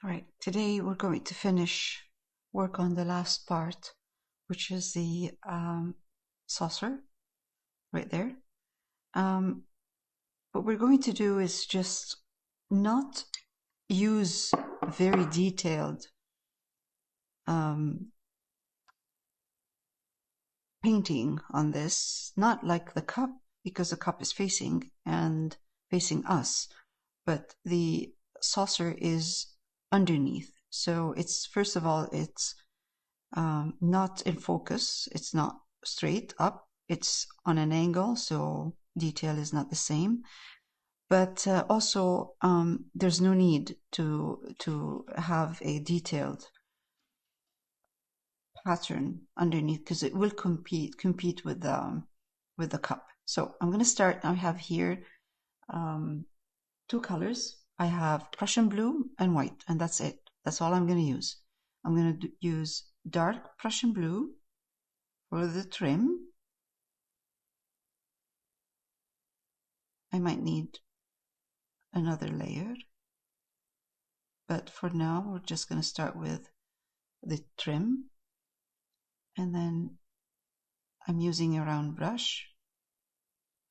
All right, today we're going to finish work on the last part, which is the saucer right there. What we're going to do is just not use very detailed painting on this, not like the cup, because the cup is facing us, but the saucer is underneath. So it's, first of all, it's not in focus. It's not straight up. It's on an angle, so detail is not the same. But also, there's no need to have a detailed pattern underneath, because it will compete with the cup. So I'm going to start. I have here two colors. I have Prussian blue and white, and that's it. That's all I'm going to use. I'm going to use dark Prussian blue for the trim. I might need another layer, but for now we're just going to start with the trim, and then I'm using a round brush,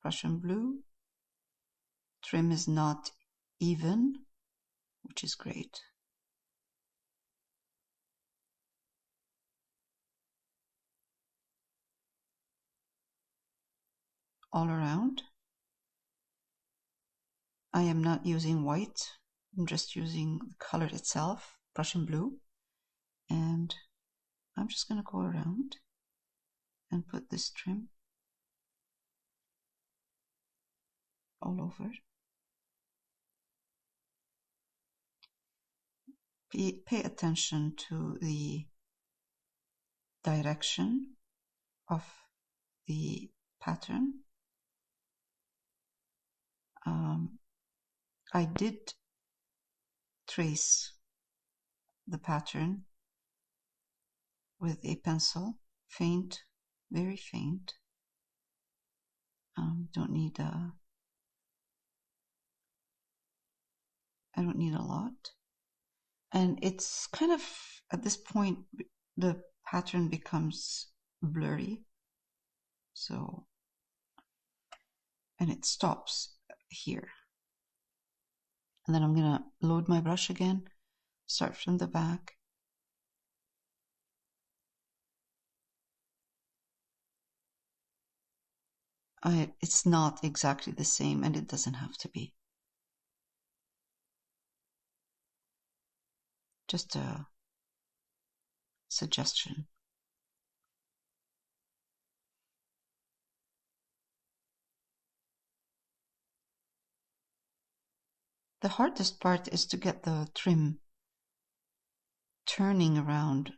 Prussian blue. Trim is not even, which is great. All around. I am not using white. I'm just using the color itself, Prussian blue. And I'm just going to go around and put this trim all over. Pay attention to the direction of the pattern. I did trace the pattern with a pencil, faint, very faint. Don't need I don't need a lot. And it's kind of, at this point, the pattern becomes blurry. So, and it stops here. And then I'm going to load my brush again, start from the back. It's not exactly the same, and it doesn't have to be. Just a suggestion. The hardest part is to get the trim turning around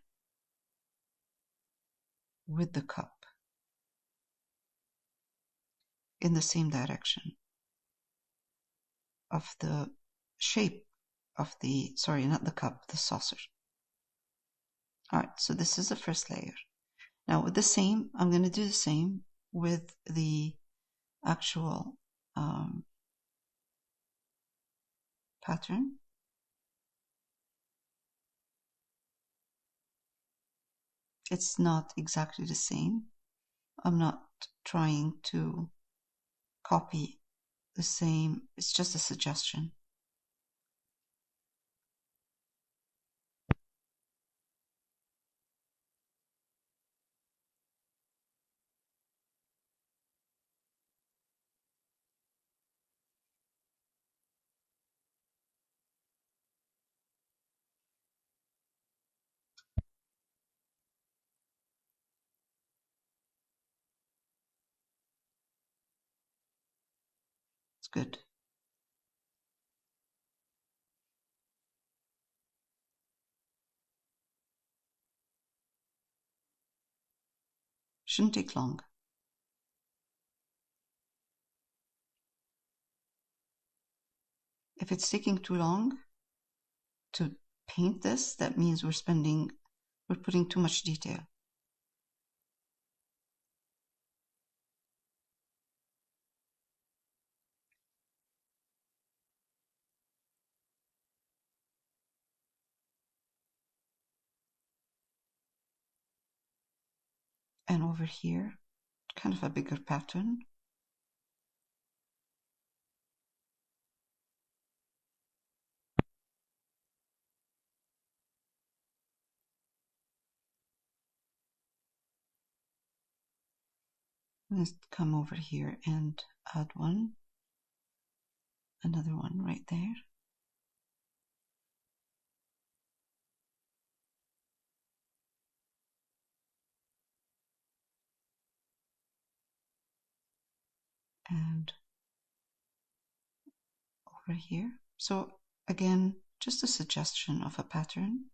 with the cup in the same direction of the shape of the, sorry, not the cup, the saucer. All right, so this is the first layer. Now with the same, I'm going to do the same with the actual pattern. It's not exactly the same. I'm not trying to copy the same. It's just a suggestion. It's good. Shouldn't take long. If it's taking too long to paint this, that means we're putting too much detail. And over here, kind of a bigger pattern. Let's come over here and add one, another one right there. And over here. So again, just a suggestion of a pattern.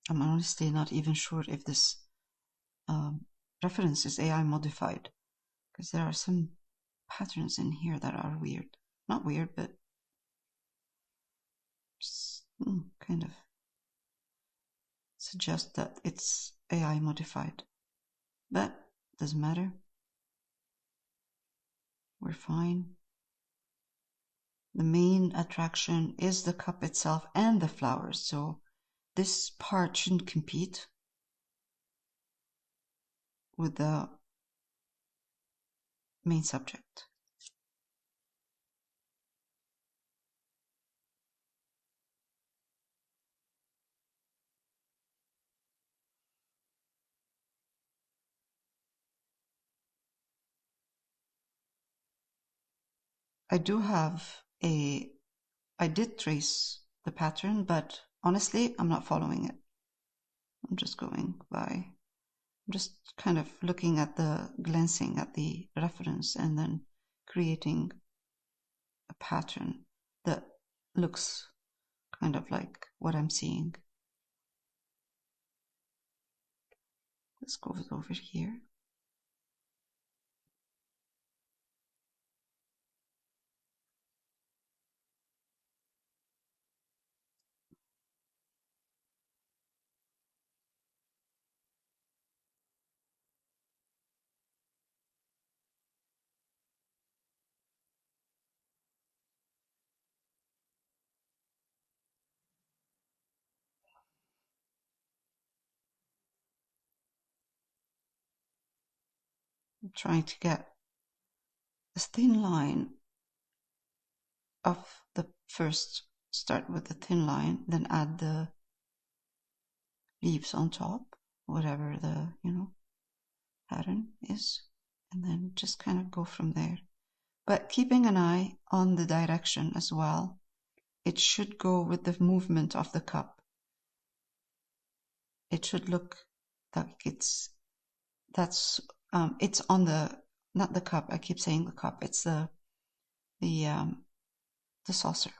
I'm honestly not even sure if this reference is AI modified, because there are some patterns in here that are weird. Not weird, but just, kind of suggest that it's AI modified. But doesn't matter. We're fine. The main attraction is the cup itself and the flowers, so this part shouldn't compete with the main subject. I did trace the pattern, but honestly, I'm not following it. I'm just going by, I'm just kind of looking at glancing at the reference and then creating a pattern that looks kind of like what I'm seeing. Let's go over here. I'm trying to get a thin line of the first, start with the thin line, then add the leaves on top, whatever the, pattern is, and then just kind of go from there. But keeping an eye on the direction as well. It should go with the movement of the cup. It should look like it's on the, not the cup, I keep saying the cup, it's the saucer.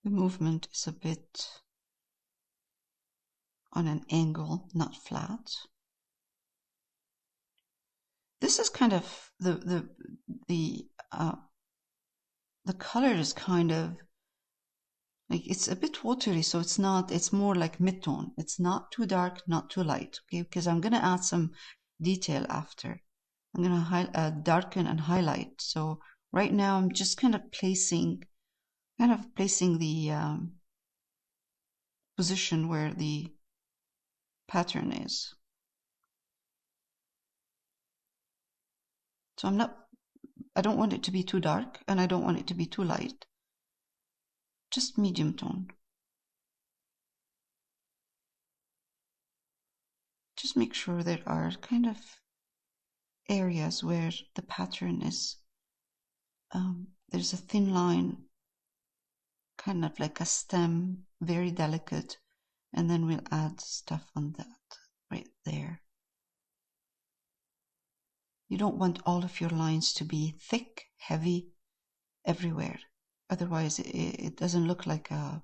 The movement is a bit on an angle, not flat. This is kind of the color is kind of like, it's a bit watery, so it's more like mid-tone. It's not too dark, not too light, okay? Because I'm gonna add some detail after. I'm gonna darken and highlight. So right now I'm just kind of placing the position where the pattern is. So I don't want it to be too dark and I don't want it to be too light. Just medium tone. Just make sure there are kind of areas where the pattern is, there's a thin line, kind of like a stem, very delicate, And then we'll add stuff on that right there. You don't want all of your lines to be thick, heavy everywhere. Otherwise, it doesn't look like a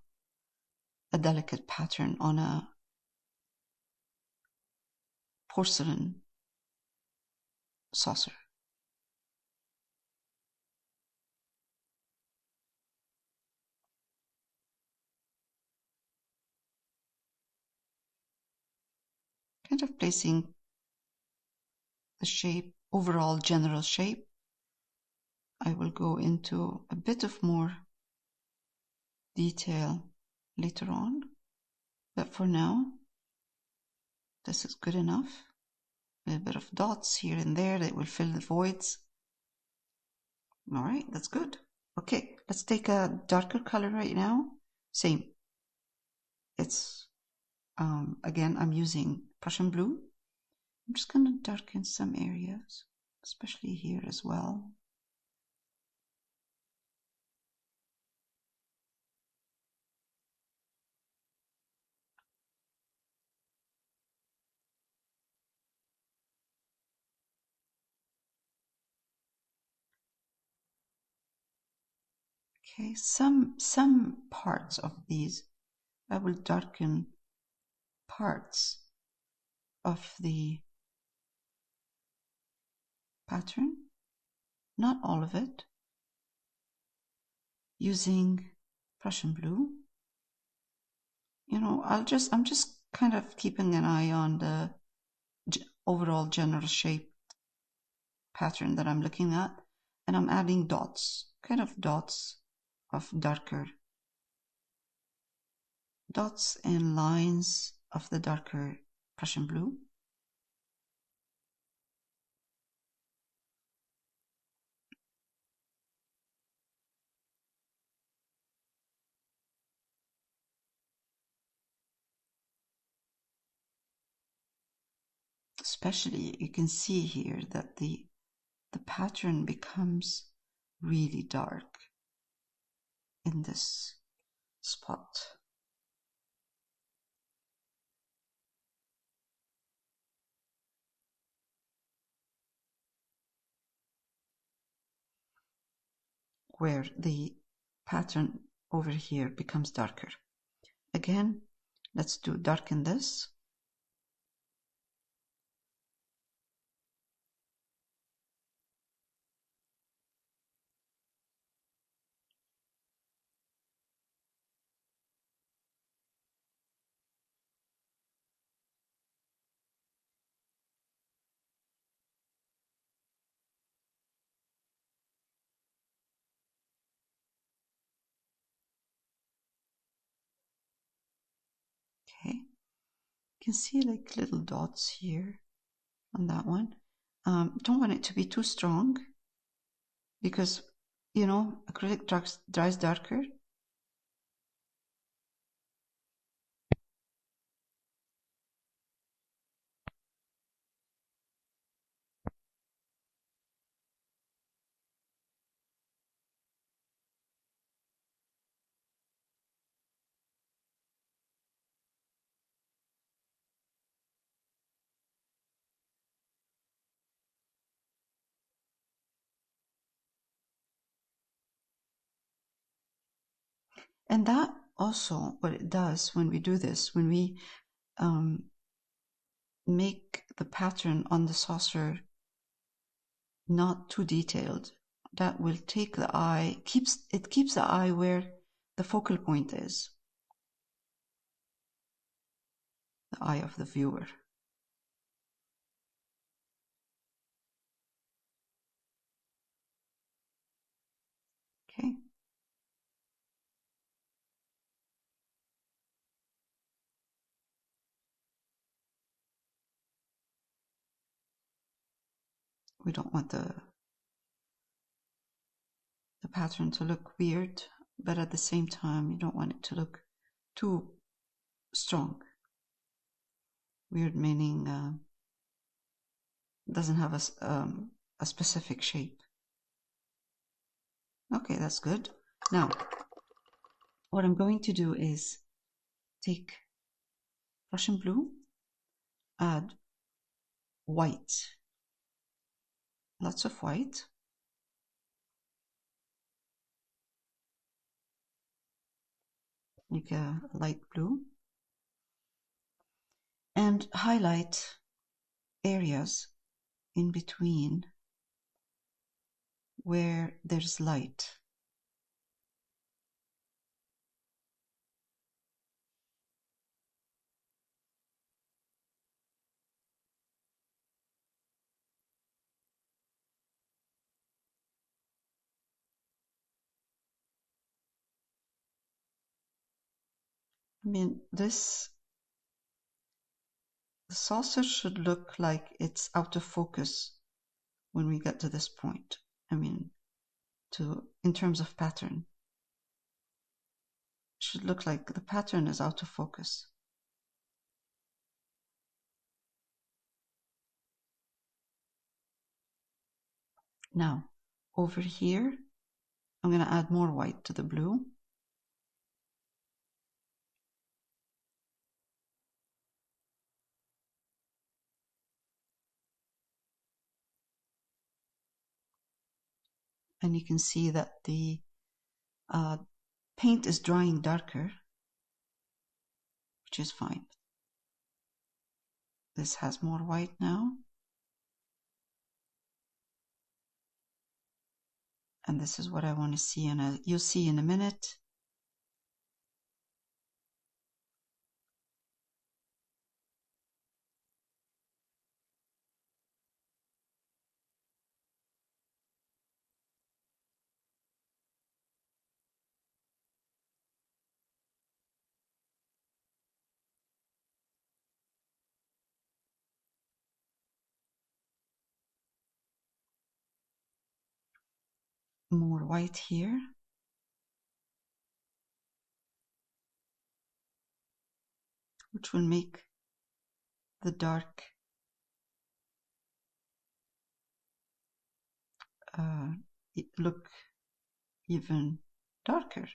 delicate pattern on a porcelain saucer. Kind of placing the shape, overall general shape. I will go into a bit of more detail later on, but for now, this is good enough. A little bit of dots here and there that will fill the voids. All right, that's good. Okay, let's take a darker color right now. Same. It's, again, I'm using Prussian Blue. I'm just going to darken some areas, especially here as well. Okay, some parts of these, I will darken parts of the pattern, not all of it, using Prussian Blue. You know, I'm just kind of keeping an eye on the overall general shape pattern that I'm looking at, and I'm adding dots, kind of dots of darker dots and lines of the darker Prussian Blue. Especially, you can see here that the pattern becomes really dark in this spot. Where the pattern over here becomes darker. Again, let's darken this. Okay, you can see like little dots here on that one. Don't want it to be too strong because, you know, acrylic dries darker. And that also, what it does when we do this, when we make the pattern on the saucer not too detailed, that will take the eye, keeps the eye where the focal point is, the eye of the viewer. Okay. We don't want the pattern to look weird, but at the same time, you don't want it to look too strong. Weird meaning doesn't have a specific shape. Okay, that's good. Now, what I'm going to do is take Prussian blue, add white, lots of white, like a light blue, and highlight areas in between where there's light. I mean, the saucer should look like it's out of focus when we get to this point. I mean, in terms of pattern, it should look like the pattern is out of focus. Now, over here, I'm going to add more white to the blue. And you can see that the paint is drying darker, which is fine. This has more white now. And this is what I want to see, and you'll see in a minute. More white here. Which will make the dark look even darker.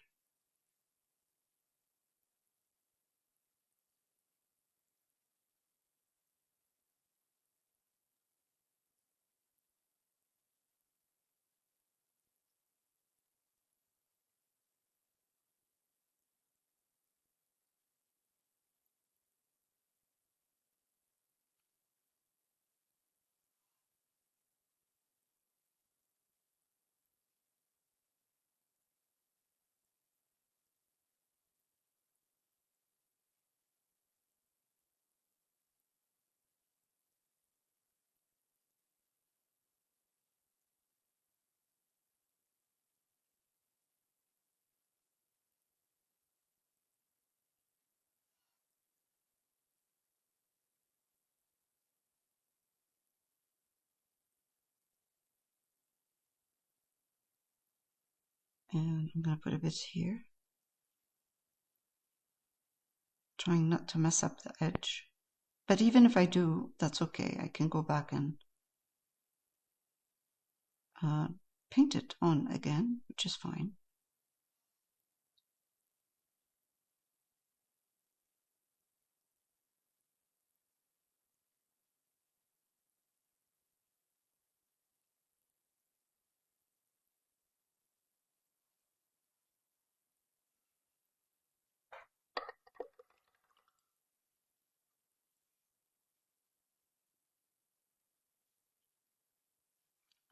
And I'm going to put a bit here, trying not to mess up the edge. But even if I do, that's okay. I can go back and paint it on again, which is fine.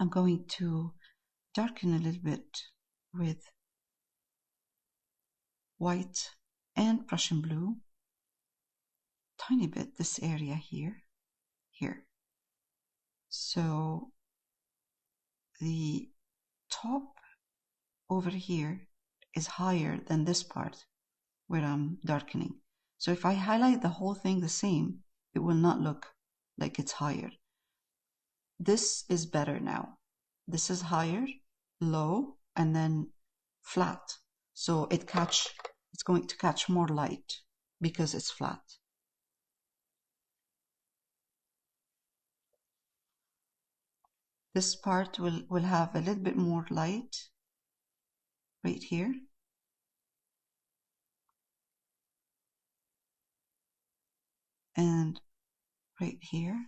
I'm going to darken a little bit with white and Prussian blue. Tiny bit this area here. So the top over here is higher than this part where I'm darkening. So if I highlight the whole thing the same, it will not look like it's higher. This is better now. This is higher, low, and then flat. So it's going to catch more light because it's flat. This part will have a little bit more light right here. I'm and right here.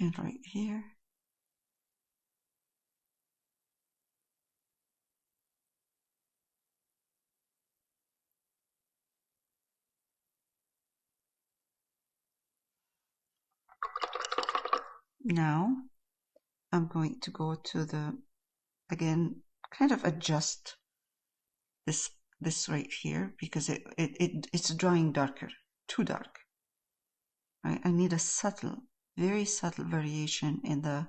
And right here. Now I'm going to go to the, again, kind of adjust this right here because it's drawing darker, too dark. I need a subtle, very subtle variation in the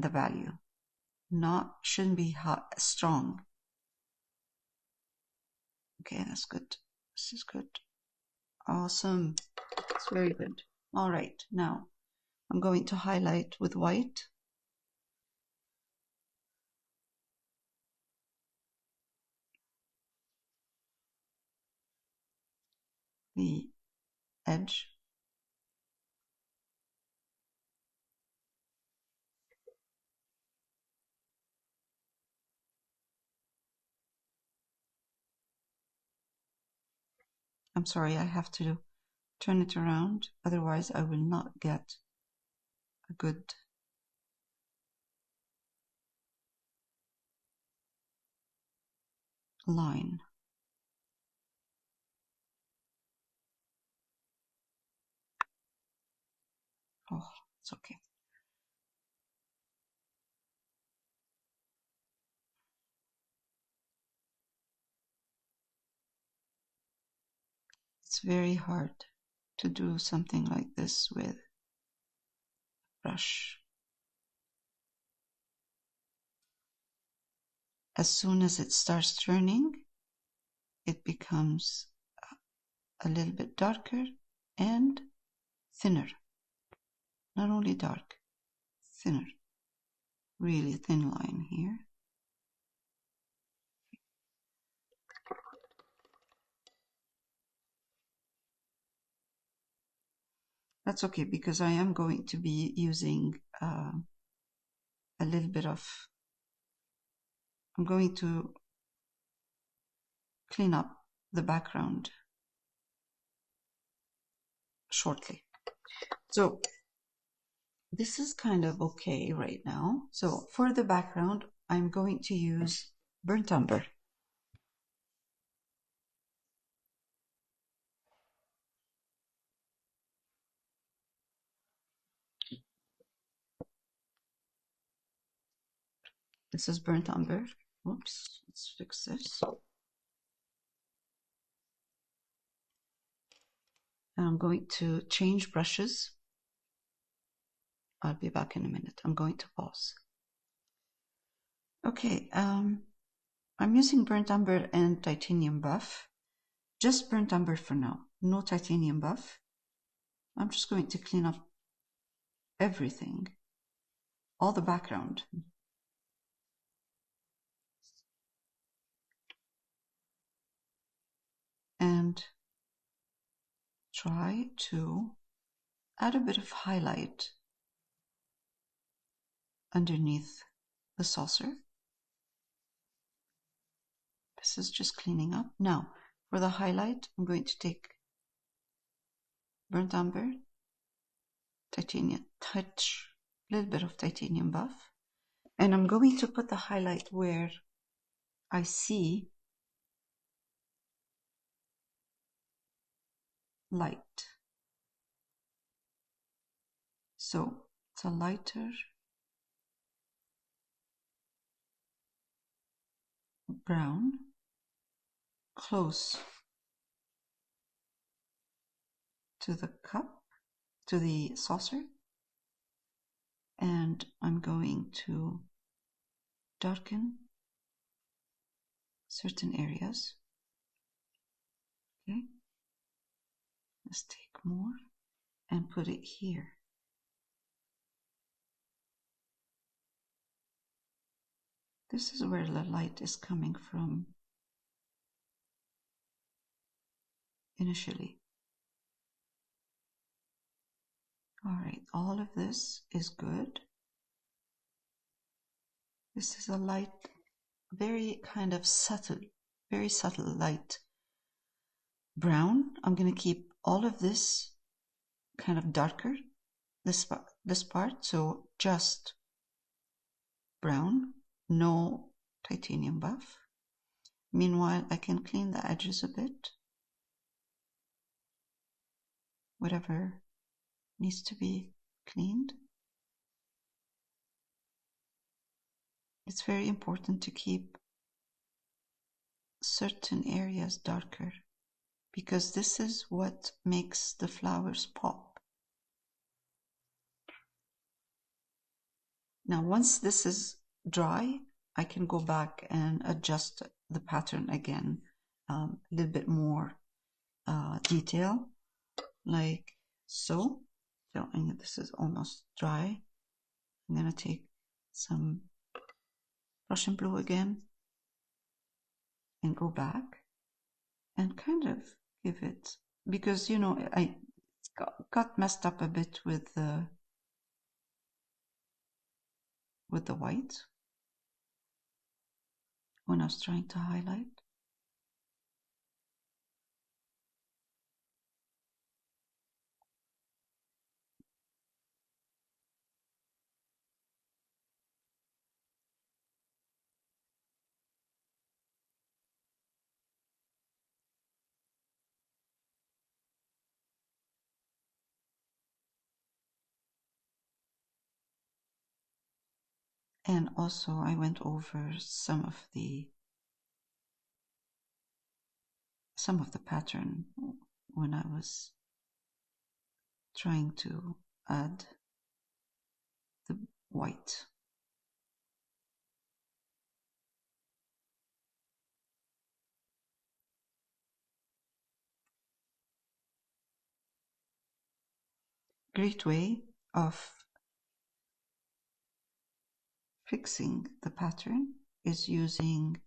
value. Shouldn't be hot, strong. Okay, that's good. This is good. Awesome. It's very good. All right, now I'm going to highlight with white. The edge. I'm sorry, I have to turn it around, otherwise I will not get a good line. Oh, it's okay. It's very hard to do something like this with a brush. As soon as it starts turning, it becomes a little bit darker and thinner. Not only dark, thinner. Really thin line here. That's okay because I am going to be using a little bit of, I'm going to clean up the background shortly. So this is kind of okay right now. So for the background, I'm going to use burnt umber. This is burnt umber. Oops, let's fix this. And I'm going to change brushes. I'll be back in a minute. I'm going to pause. Okay, I'm using burnt umber and titanium buff. Just burnt umber for now, no titanium buff. I'm just going to clean up everything, all the background. And try to add a bit of highlight underneath the saucer. This is just cleaning up. Now, for the highlight, I'm going to take burnt umber, titanium, touch, a little bit of titanium buff, and I'm going to put the highlight where I see light. So it's a lighter brown, close to the cup, to the saucer, and I'm going to darken certain areas. Okay, let's take more and put it here. This is where the light is coming from initially. All right, all of this is good. This is a light, very kind of subtle, very subtle light brown. I'm going to keep all of this kind of darker, this part, so just brown, no titanium buff. Meanwhile, I can clean the edges a bit, whatever needs to be cleaned. It's very important to keep certain areas darker, because this is what makes the flowers pop. Now, once this is dry, I can go back and adjust the pattern again, a little bit more detail, like so. So this is almost dry. I'm going to take some Prussian blue again and go back and kind of give it, because you know I got messed up a bit with the white when I was trying to highlight. And also I went over some of the pattern when I was trying to add the white. Great way of fixing the pattern is using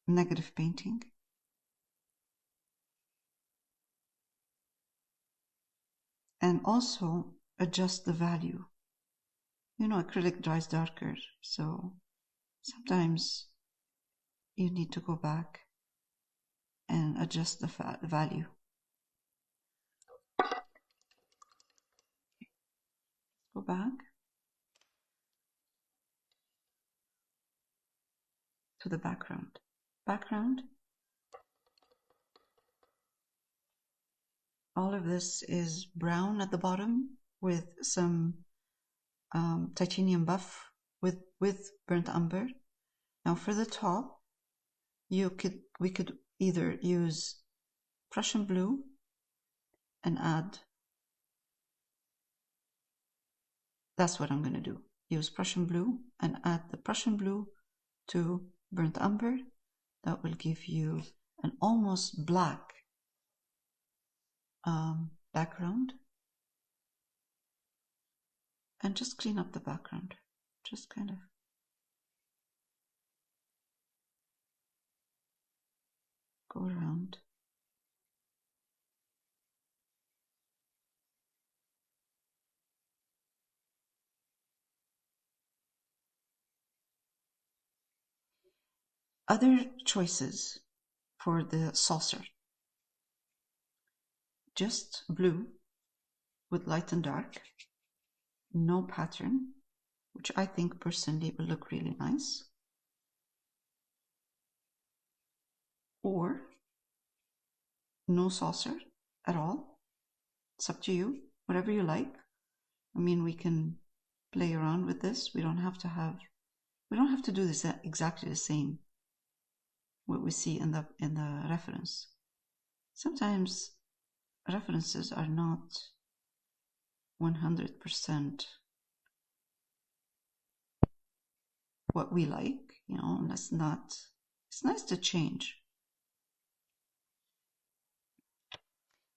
negative painting. And also adjust the value. You know, acrylic dries darker, so sometimes you need to go back and adjust the value. Go back to the background. All of this is brown at the bottom with some titanium buff with burnt umber. Now for the top, we could either use Prussian blue and add. That's what I'm going to do. Use Prussian blue and add the Prussian blue to burnt umber. That will give you an almost black background. And just clean up the background. Just kind of go around. Other choices for the saucer. Just blue with light and dark. No pattern, which I think personally will look really nice. Or no saucer at all. It's up to you, whatever you like. I mean, we can play around with this. We don't have to do this exactly the same, what we see in the reference. Sometimes references are not 100% what we like, you know, and it's nice to change.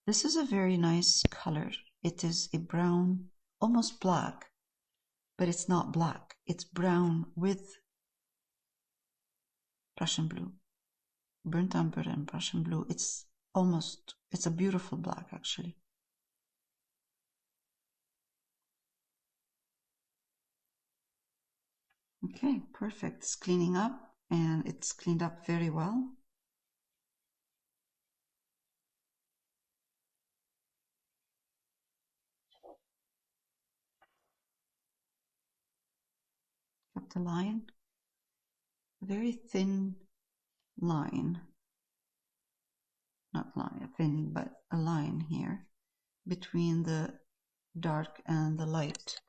This is a very nice color. It is a brown, almost black, but it's not black. It's brown with Prussian blue, burnt umber and Prussian blue. It's a beautiful black actually. Okay, perfect. It's cleaning up and it's cleaned up very well. Got the line, a very thin line, not line, thin, but a line here between the dark and the light.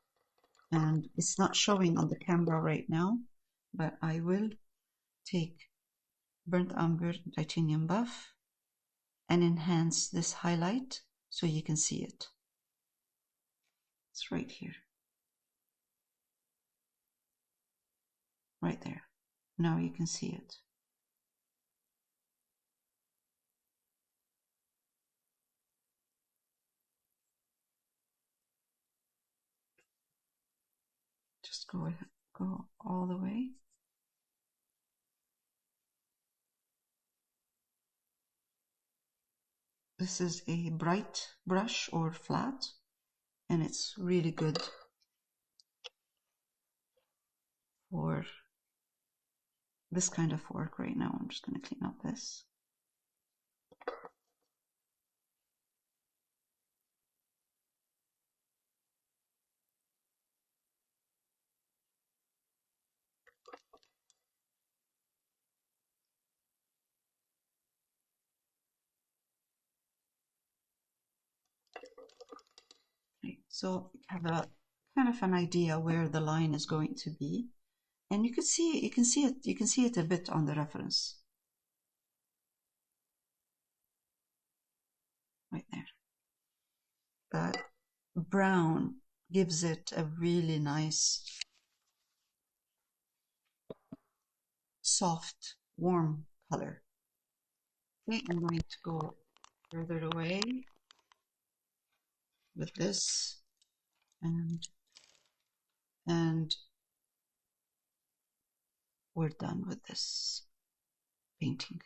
And it's not showing on the camera right now, but I will take burnt umber titanium buff and enhance this highlight so you can see it. It's right here. Right there. Now you can see it. Just go all the way. This is a bright brush or flat, and it's really good for this kind of work right now. I'm just going to clean up this. Okay, so you have a kind of an idea where the line is going to be, and you can see it a bit on the reference. Right there. That brown gives it a really nice, soft, warm color. Okay, I'm going to go further away with this, and we're done with this painting.